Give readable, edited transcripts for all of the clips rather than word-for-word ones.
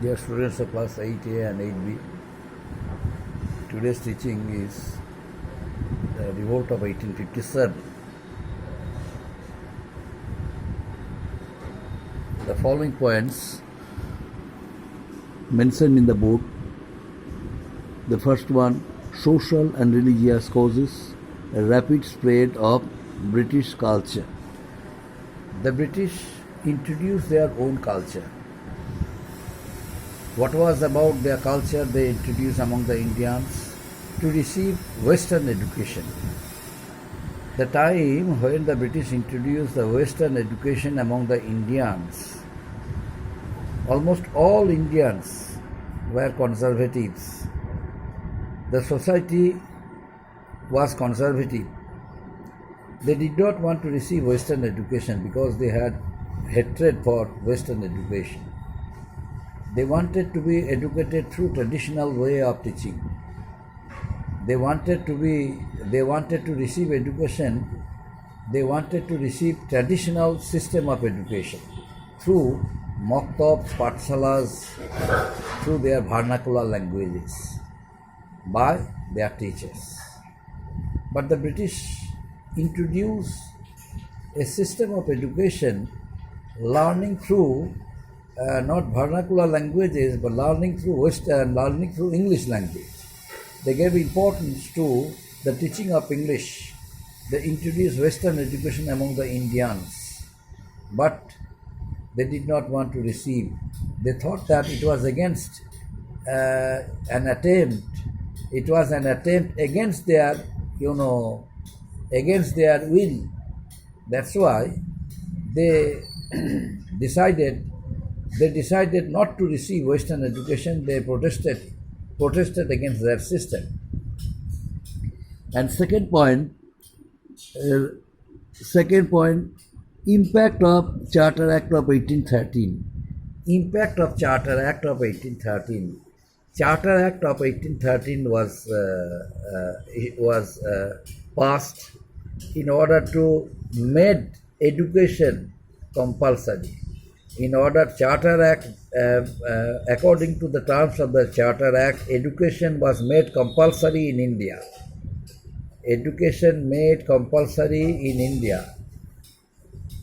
Dear students of class 8A and 8B, today's teaching is the revolt of 1857. The following points mentioned in the book. The first one, social and religious causes, a rapid spread of British culture. The British introduced their own culture. What was about their culture they introduced among the Indians to receive Western education. The time when the British introduced the Western education among the Indians, almost all Indians were conservatives. The society was conservative. They did not want to receive Western education because they had hatred for Western education. They wanted to be educated through traditional way of teaching. They wanted to receive education. They wanted to receive traditional system of education through maktabs, pathshalas, through their vernacular languages, by their teachers. But the British introduced a system of education learning through not vernacular languages, but learning through Western, learning through English language. They gave importance to the teaching of English. They introduced Western education among the Indians, but they did not want to receive. They thought that it was against an attempt. It was an attempt against their, against their will. That's why they decided not to receive Western education. They protested against their system. And second point, impact of Charter Act of 1813. Impact of Charter Act of 1813. Charter Act of 1813 was passed in order to make education compulsory. In order, Charter Act, according to the terms of the Charter Act, education was made compulsory in India. Education made compulsory in India.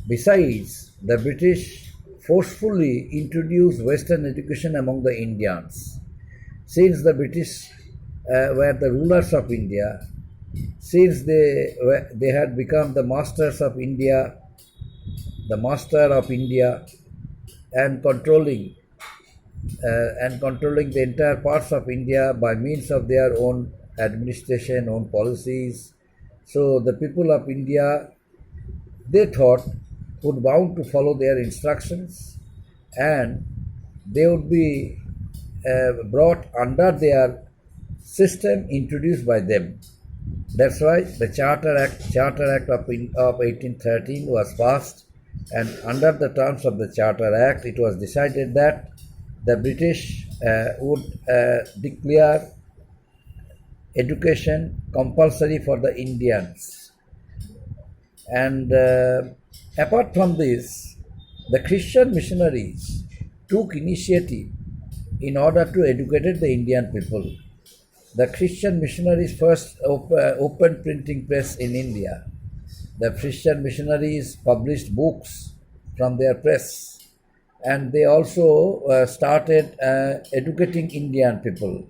Besides, the British forcefully introduced Western education among the Indians. Since the British were the rulers of India, since they had become the masters of India, the master of India, and controlling the entire parts of India by means of their own administration, own policies. So the people of India, they thought, would bound to follow their instructions, and they would be brought under their system introduced by them. That's why the Charter Act of 1813 was passed. And under the terms of the Charter Act, it was decided that the British would declare education compulsory for the Indians. And apart from this, the Christian missionaries took initiative in order to educate the Indian people. The Christian missionaries first opened printing press in India. The Christian missionaries published books from their press, and they also started educating Indian people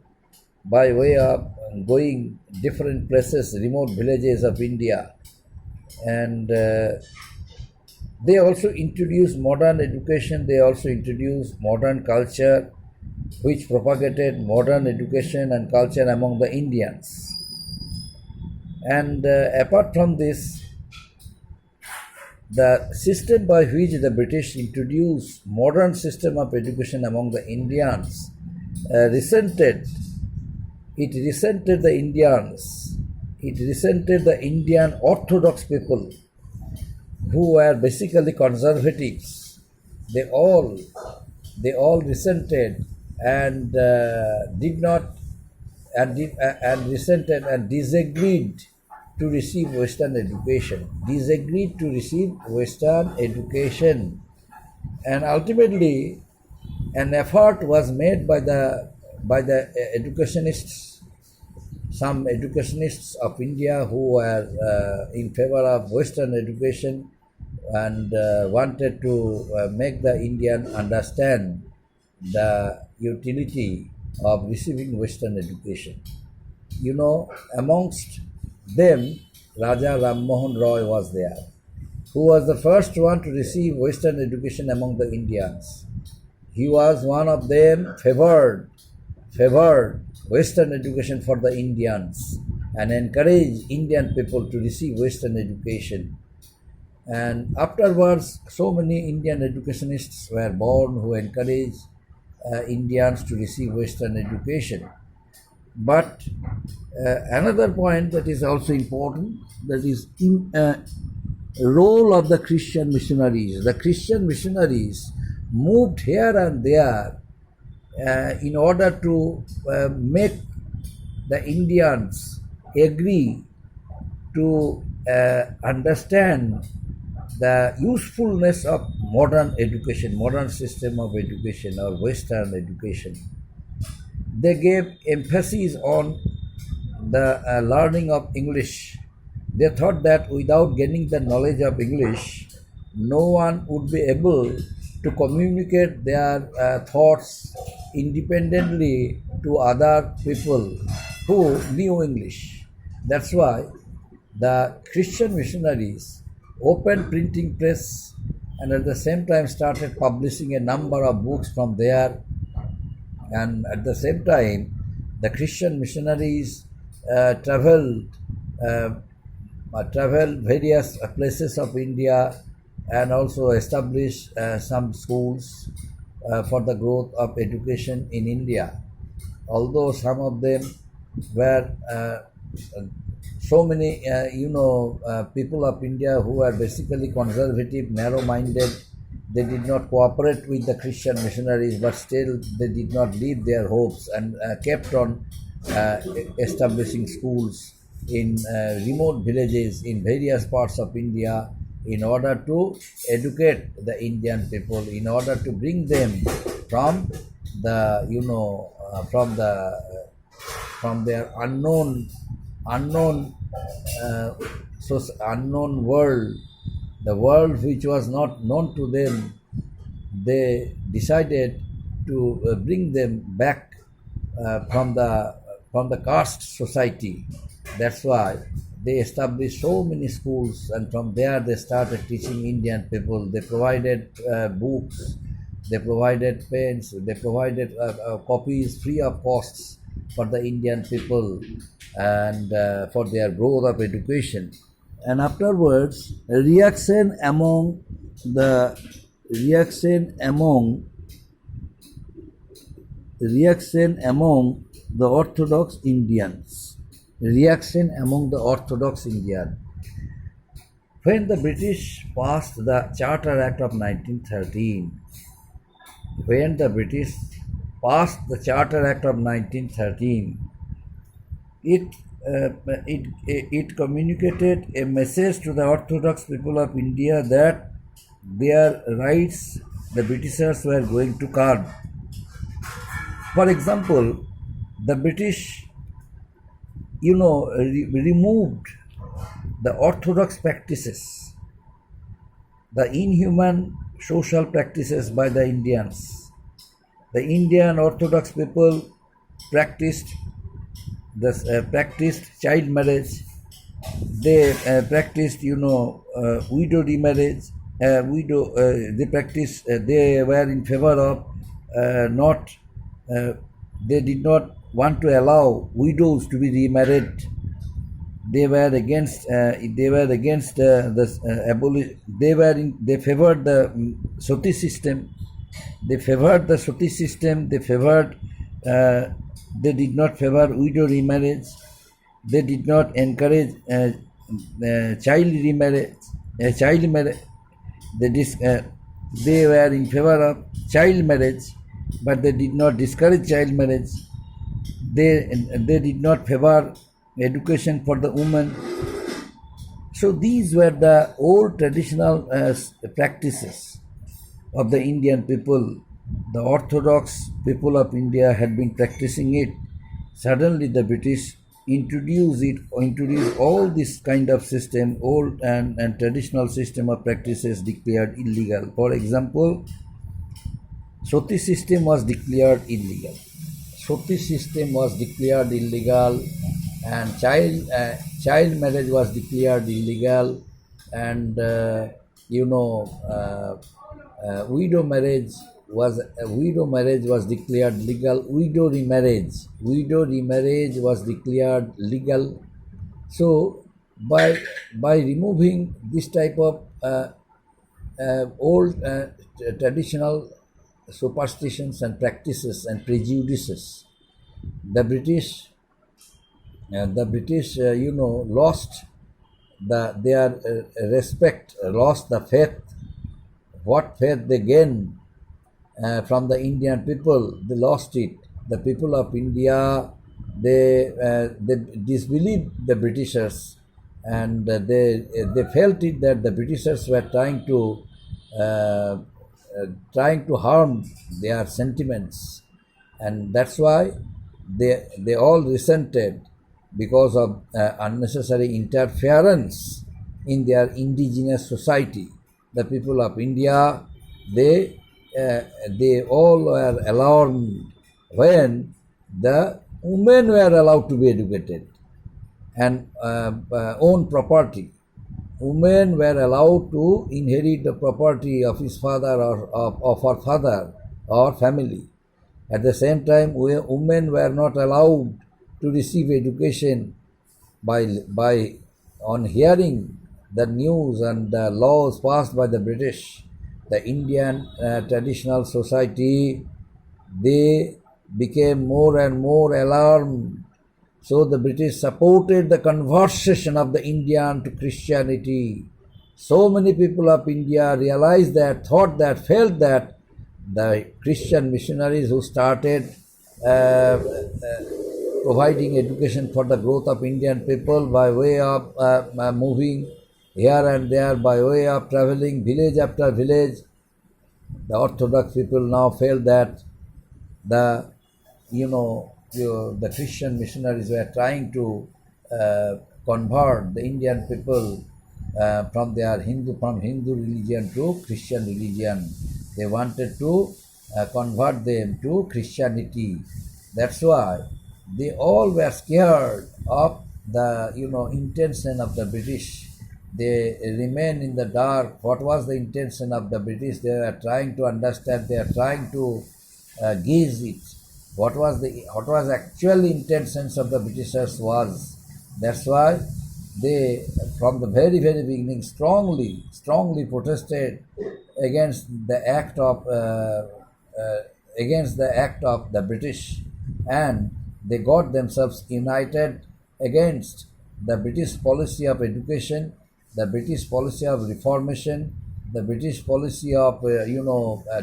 by way of going different places, remote villages of India. And they also introduced modern education, they also introduced modern culture, which propagated modern education and culture among the Indians. And apart from this, the system by which the British introduced modern system of education among the Indians resented the Indians. It resented the Indian Orthodox people, who were basically conservatives. They all resented and resented and disagreed to receive Western education, and ultimately an effort was made by the educationists, some educationists of India who were in favor of Western education and wanted to make the Indian understand the utility of receiving Western education. You know, amongst them, Raja Ram Mohan Roy was there, who was the first one to receive Western education among the Indians. He was one of them, favored Western education for the Indians and encouraged Indian people to receive Western education. And afterwards, so many Indian educationists were born who encouraged Indians to receive Western education. But another point that is also important, that is role of the Christian missionaries. The Christian missionaries moved here and there in order to make the Indians agree to understand the usefulness of modern education, modern system of education or Western education. They gave emphasis on the learning of English. They thought that without gaining the knowledge of English, no one would be able to communicate their thoughts independently to other people who knew English. That's why the Christian missionaries opened printing press and at the same time started publishing a number of books from there. And at the same time, the Christian missionaries traveled various places of India and also established some schools for the growth of education in India. Although some of them were so many, people of India who were basically conservative, narrow-minded, they did not cooperate with the Christian missionaries, but still they did not leave their hopes and kept on establishing schools in remote villages in various parts of India in order to educate the Indian people, in order to bring them from the, from their unknown world, the world which was not known to them. They decided to bring them back from the caste society. That's why they established so many schools, and from there they started teaching Indian people. They provided books, they provided pens, they provided copies free of costs for the Indian people and for their growth of education. And afterwards, reaction among the Orthodox Indians. Reaction among the Orthodox Indian. When the British passed the Charter Act of 1913, it communicated a message to the Orthodox people of India that their rights the Britishers were going to curb. For example, the British, removed the orthodox practices, the inhuman social practices by the Indians. The Indian Orthodox people practiced child marriage. They practiced, widow remarriage. They practiced. They were in favor of they did not want to allow widows to be remarried. They were against. They favored the Sati system. They favored the Sati system. They did not favor widow remarriage. They did not encourage child remarriage. They were in favor of child marriage, but they did not discourage child marriage. They did not favor education for the women. So these were the old traditional practices of the Indian people, The Orthodox people of India had been practicing it. Suddenly, the British introduced all this kind of system, old and traditional system of practices declared illegal. For example, Soti system was declared illegal. Soti system was declared illegal, and child marriage was declared illegal, and you know widow marriage was declared legal. Widow remarriage was declared legal. So by removing this type of old traditional superstitions and practices and prejudices, the British, lost their respect, lost the faith. What faith they gained from the Indian people, they lost it. The people of India, they disbelieved the Britishers, and they felt it that the Britishers were uh, trying to harm their sentiments, and that's why they all resented because of unnecessary interference in their indigenous society. The people of India, they they all were alarmed when the women were allowed to be educated and own property. Women were allowed to inherit the property of his father or of her father or family. At the same time, women were not allowed to receive education by on hearing the news and the laws passed by the British. The Indian traditional society, they became more and more alarmed. So the British supported the conversion of the Indian to Christianity. So many people of India realized that, thought that, felt that the Christian missionaries who started providing education for the growth of Indian people by way of moving here and there, by way of traveling village after village, the Orthodox people now felt that the the Christian missionaries were trying to convert the Indian people from Hindu religion to Christian religion. They wanted to convert them to Christianity. That's why they all were scared of the intention of the British. They remain in the dark. What was the intention of the British? They are trying to understand. They are trying to gauge it. What was actual intentions of the Britishers was. That's why they, from the very beginning, strongly protested against the act of the British, and they got themselves united against the British policy of education, the British policy of reformation, the British policy of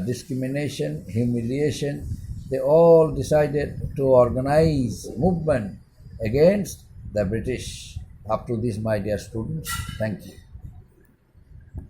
discrimination, humiliation. They all decided to organize movement against the British. Up to this, my dear students, thank you.